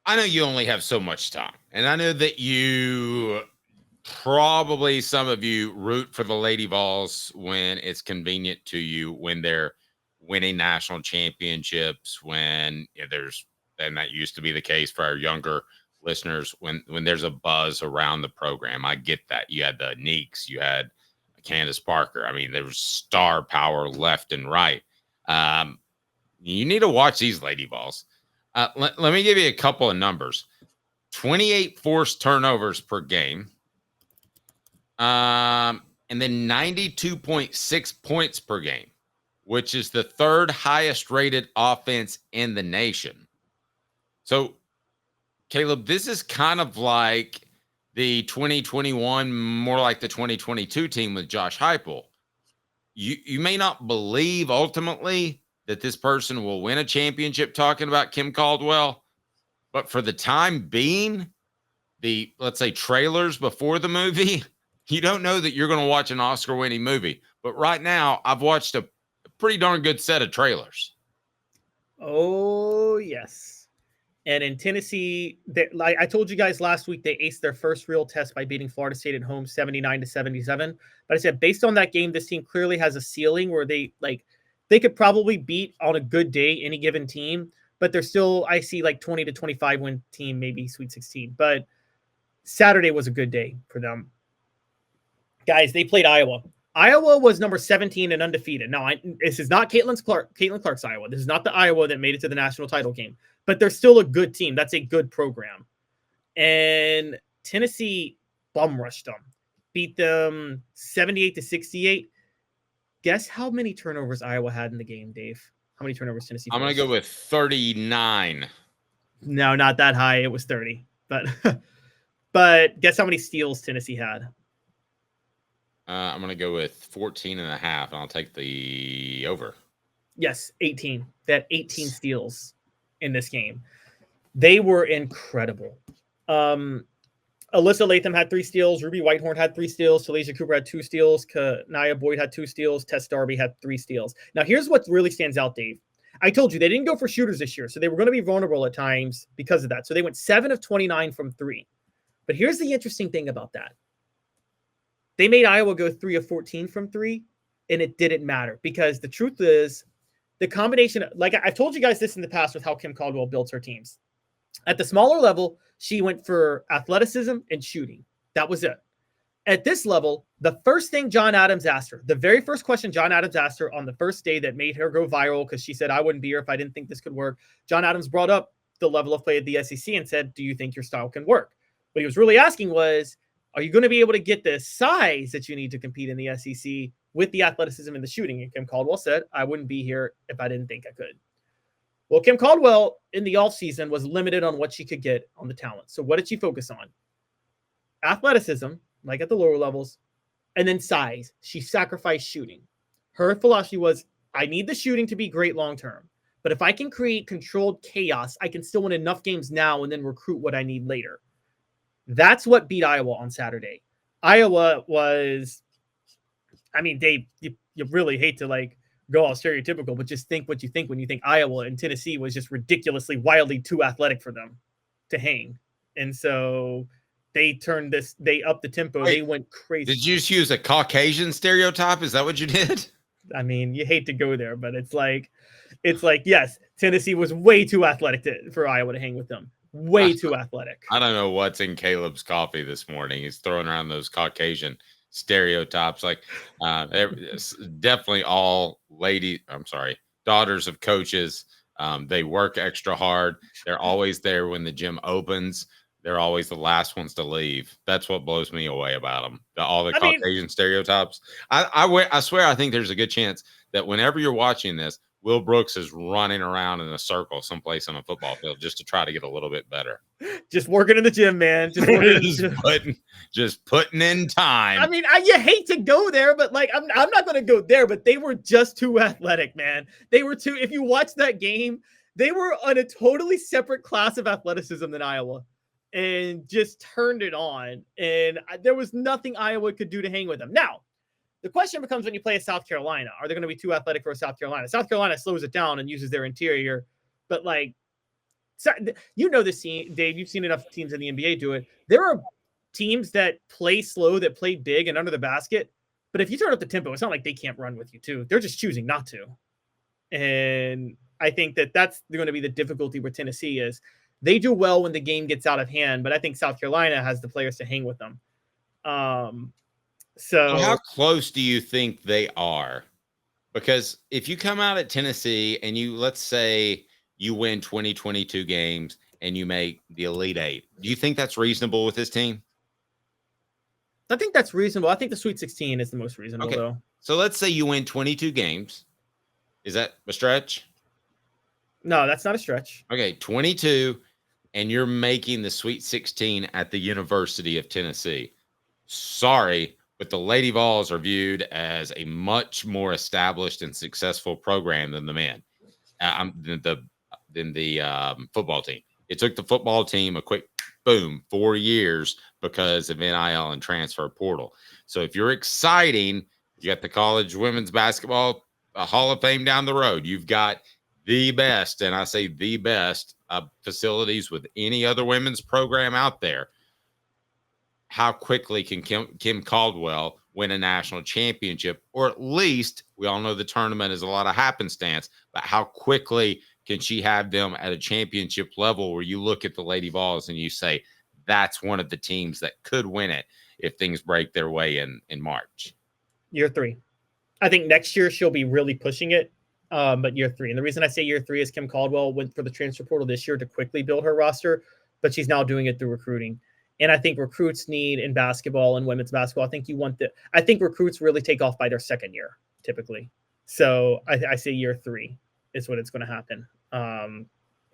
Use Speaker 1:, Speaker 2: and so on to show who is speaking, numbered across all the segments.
Speaker 1: I know you only have so much time, and I know that you probably some of you root for the Lady Vols when it's convenient to you, when they're winning national championships, when there's, and that used to be the case for our younger listeners, when there's a buzz around the program. I get that. You had the Neeks, you had Candace Parker. I mean, there was star power left and right. Um, you need to watch these Lady Vols. Let me give you a couple of numbers. 28 forced turnovers per game. And then 92.6 points per game, which is the third highest rated offense in the nation. So, Caleb, this is kind of like the 2021, more like the 2022 team with Josh Heupel. You may not believe ultimately that this person will win a championship talking about Kim Caldwell, but for the time being, the, let's say, trailers before the movie, you don't know that you're going to watch an Oscar winning movie. But right now, I've watched a pretty darn good set of trailers.
Speaker 2: Oh, yes. And in Tennessee, like I told you guys last week, they aced their first real test by beating Florida State at home 79-77. But I said, based on that game, this team clearly has a ceiling where they could probably beat on a good day any given team. But they're still, I see like 20-25 win team, maybe Sweet 16. But Saturday was a good day for them. Guys, they played Iowa. Iowa was number 17 and undefeated. Now, this is not Caitlin Clark's Iowa. This is not the Iowa that made it to the national title game, but they're still a good team. That's a good program. And Tennessee bum rushed them, beat them 78-68. Guess how many turnovers Iowa had in the game, Dave? How many turnovers Tennessee?
Speaker 1: I'm going to go with 39.
Speaker 2: No, not that high. It was 30. But guess how many steals Tennessee had?
Speaker 1: I'm going to go with 14 and a half, and I'll take the over.
Speaker 2: Yes, 18. They had 18 steals in this game. They were incredible. Alyssa Latham had 3 steals. Ruby Whitehorn had 3 steals. Talasia Cooper had 2 steals. Kanaya Boyd had 2 steals. Tess Darby had 3 steals. Now, here's what really stands out, Dave. I told you they didn't go for shooters this year, so they were going to be vulnerable at times because of that. So they went 7 of 29 from 3. But here's the interesting thing about that. They made Iowa go 3 of 14 from 3, and it didn't matter because the truth is the combination, like I've told you guys this in the past with how Kim Caldwell builds her teams. At the smaller level, she went for athleticism and shooting. That was it. At this level, the first thing John Adams asked her, the very first question John Adams asked her on the first day that made her go viral because she said, I wouldn't be here if I didn't think this could work. John Adams brought up the level of play at the SEC and said, do you think your style can work? What he was really asking was, are you going to be able to get the size that you need to compete in the SEC with the athleticism and the shooting? And Kim Caldwell said, I wouldn't be here if I didn't think I could. Well, Kim Caldwell in the offseason was limited on what she could get on the talent. So what did she focus on? Athleticism, like at the lower levels, and then size. She sacrificed shooting. Her philosophy was, I need the shooting to be great long-term. But if I can create controlled chaos, I can still win enough games now and then recruit what I need later. That's what beat Iowa on Saturday. Iowa was, I mean, Dave, you really hate to like go all stereotypical, but just think what you think when you think Iowa and Tennessee was just ridiculously, wildly too athletic for them to hang. And so they turned this, they upped the tempo. Wait, they went crazy.
Speaker 1: Did you just use a Caucasian stereotype? Is that what you did?
Speaker 2: I mean, you hate to go there, but it's like, yes, Tennessee was way too athletic for Iowa to hang with them. Way too athletic.
Speaker 1: I don't know what's in Caleb's coffee this morning. He's throwing around those Caucasian stereotypes. Like definitely all daughters of coaches. They work extra hard. They're always there when the gym opens. They're always the last ones to leave. That's what blows me away about them. All the Caucasian stereotypes. I swear, I think there's a good chance that whenever you're watching this, Will Brooks is running around in a circle someplace on a football field just to try to get a little bit better.
Speaker 2: Just working in the gym, man.
Speaker 1: Just putting in time.
Speaker 2: I mean, you hate to go there, but like, I'm not going to go there, but they were just too athletic, man. They were too, if you watch that game, they were on a totally separate class of athleticism than Iowa and just turned it on. And there was nothing Iowa could do to hang with them. Now, the question becomes when you play a South Carolina, are they going to be too athletic for a South Carolina? South Carolina slows it down and uses their interior, but like you know this team, Dave. You've seen enough teams in the NBA do it. There are teams that play slow, that play big and under the basket. But if you turn up the tempo, it's not like they can't run with you too. They're just choosing not to. And I think that's going to be the difficulty with Tennessee is they do well when the game gets out of hand, but I think South Carolina has the players to hang with them. So
Speaker 1: how close do you think they are? Because if you come out at Tennessee and let's say you win 22 games and you make the Elite Eight, do you think that's reasonable with this team?
Speaker 2: I think that's reasonable. I think the Sweet 16 is the most reasonable, though.
Speaker 1: So let's say you win 22 games. Is that a stretch?
Speaker 2: No, that's not a stretch.
Speaker 1: Okay, 22, and you're making the Sweet 16 at the University of Tennessee. Sorry, but the Lady Vols are viewed as a much more established and successful program than the men, than the football team. It took the football team a quick boom, 4 years because of NIL and transfer portal. So if you're exciting, you got the college women's basketball Hall of Fame down the road. You've got the best, and I say the best, facilities with any other women's program out there. How quickly can Kim Caldwell win a national championship? Or at least, we all know the tournament is a lot of happenstance, but how quickly can she have them at a championship level where you look at the Lady Vols and you say, that's one of the teams that could win it if things break their way in March?
Speaker 2: Year 3. I think next year she'll be really pushing it, but year 3. And the reason I say year 3 is Kim Caldwell went for the transfer portal this year to quickly build her roster, but she's now doing it through recruiting. And I think recruits need in basketball and women's basketball. I think recruits really take off by their second year, typically. So I say year 3 is what it's going to happen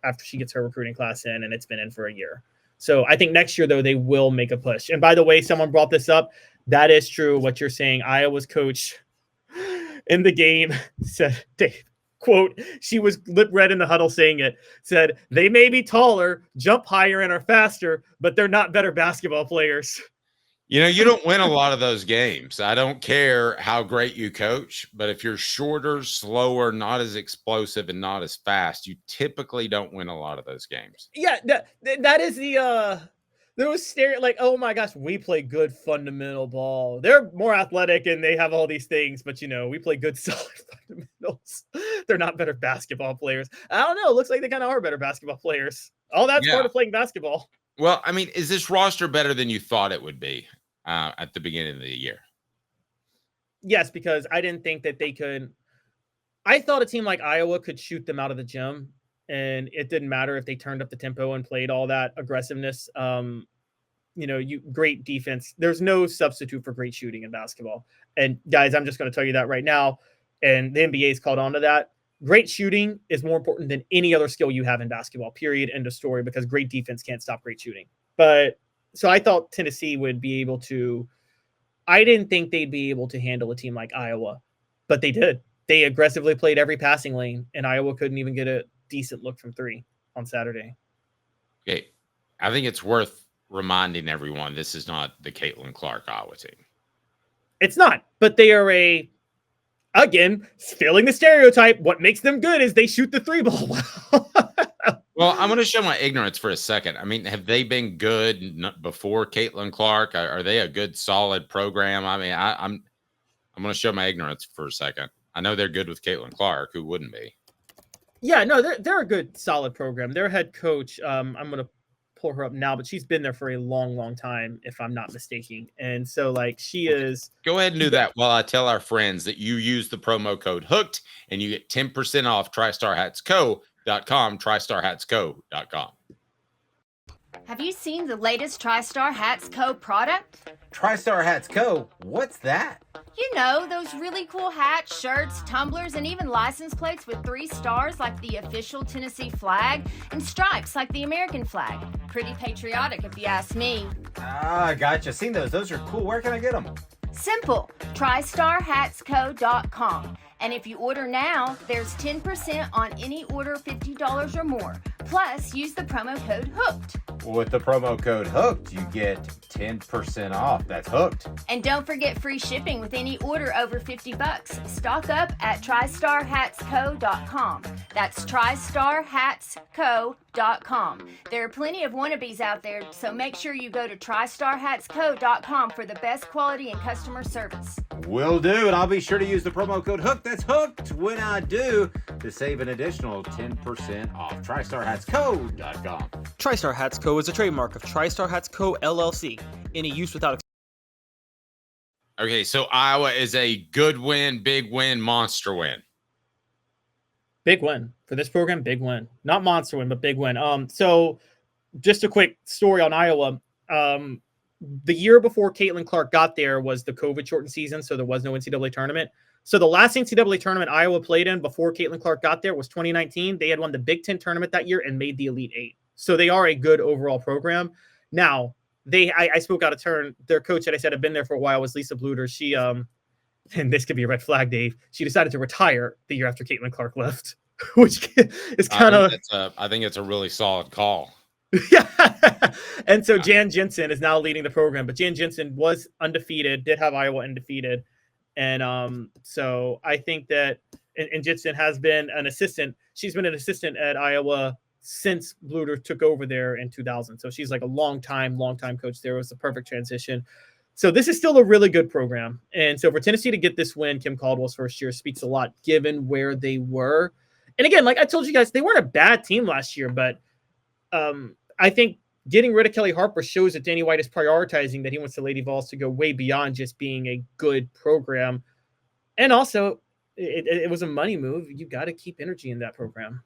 Speaker 2: after she gets her recruiting class in, and it's been in for a year. So I think next year, though, they will make a push. And by the way, someone brought this up. That is true, what you're saying. Iowa's coach in the game said, Dave, quote, she was lip red in the huddle saying it, said, they may be taller, jump higher, and are faster, but they're not better basketball players.
Speaker 1: You know, you don't win a lot of those games. I don't care how great you coach, but if you're shorter, slower, not as explosive, and not as fast, you typically don't win a lot of those games.
Speaker 2: Yeah, that is those like, oh my gosh, we play good fundamental ball. They're more athletic and they have all these things, but we play good solid fundamentals. They're not better basketball players. I don't know. It looks like they kind of are better basketball players. All that's part of playing basketball.
Speaker 1: Well, I mean, is this roster better than you thought it would be at the beginning of the year?
Speaker 2: Yes, because I didn't think that they could. I thought a team like Iowa could shoot them out of the gym, and it didn't matter if they turned up the tempo and played all that aggressiveness. Great defense. There's no substitute for great shooting in basketball. And guys, I'm just going to tell you that right now. And the NBA's called on to that. Great shooting is more important than any other skill you have in basketball, period, end of story, because great defense can't stop great shooting. But so I thought Tennessee would be able to, I didn't think they'd be able to handle a team like Iowa, but they did. They aggressively played every passing lane, and Iowa couldn't even get a decent look from 3 on Saturday.
Speaker 1: Okay. I think it's worth reminding everyone this is not the Caitlin Clark Iowa team.
Speaker 2: It's not, but they are again, filling the stereotype. What makes them good is they shoot the 3 ball well.
Speaker 1: Well, I'm going to show my ignorance for a second. I mean, have they been good before Caitlin Clark? Are they a good, solid program? I mean, I'm going to show my ignorance for a second. I know they're good with Caitlin Clark. Who wouldn't be?
Speaker 2: Yeah, no, they're a good, solid program. Their head coach, I'm going to pull her up now, but she's been there for a long, long time, if I'm not mistaken. And so, she is.
Speaker 1: Go ahead and do that while I tell our friends that you use the promo code HOOKED and you get 10% off TristarHatsCo.com, TristarHatsCo.com.
Speaker 3: Have you seen the latest TriStar Hats Co. product?
Speaker 4: TriStar Hats Co. What's that?
Speaker 3: You know, those really cool hats, shirts, tumblers, and even license plates with 3 stars like the official Tennessee flag and stripes like the American flag. Pretty patriotic if you ask me.
Speaker 4: Ah, gotcha. Seen those. Those are cool. Where can I get them?
Speaker 3: Simple. TristarHatsCo.com. And if you order now, there's 10% on any order $50 or more. Plus, use the promo code HOOKED.
Speaker 4: With the promo code HOOKED, you get 10% off. That's hooked.
Speaker 3: And don't forget free shipping with any order over $50. Stock up at TristarHatsCo.com. That's TristarHatsCo.com. There are plenty of wannabes out there, so make sure you go to TristarHatsCo.com for the best quality and customer service.
Speaker 4: Will do, and I'll be sure to use the promo code HOOKED. That's hooked when I do to save an additional 10% off. TristarHatsCo.com.
Speaker 5: TriStar Hats Co. is a trademark of TriStar Hats Co. LLC. Any use without...
Speaker 1: Okay, so Iowa is a good win, big win, monster win.
Speaker 2: Big win for this program. Big win, not monster win, but big win. So just a quick story on Iowa. The year before Caitlin Clark got there was the COVID shortened season, so there was no NCAA tournament. So the last NCAA tournament Iowa played in before Caitlin Clark got there was 2019. They had won the Big Ten tournament that year and made the Elite Eight. So they are a good overall program. Now, I spoke out of turn. Their coach that I said had been there for a while was Lisa Bluter. She, and this could be a red flag, Dave. She decided to retire the year after Caitlin Clark left, which is kind of.
Speaker 1: I think it's a really solid call.
Speaker 2: Yeah. And so Jan Jensen is now leading the program, but Jan Jensen was undefeated, did have Iowa undefeated. And so I think that, and Jensen has been an assistant. She's been an assistant at Iowa since Bluter took over there in 2000. So she's like a long time coach there. It was a perfect transition. So this is still a really good program. And so for Tennessee to get this win, Kim Caldwell's first year, speaks a lot given where they were. And again, like I told you guys, they weren't a bad team last year, but I think getting rid of Kelly Harper shows that Danny White is prioritizing that he wants the Lady Vols to go way beyond just being a good program. And also, it was a money move. You got to keep energy in that program.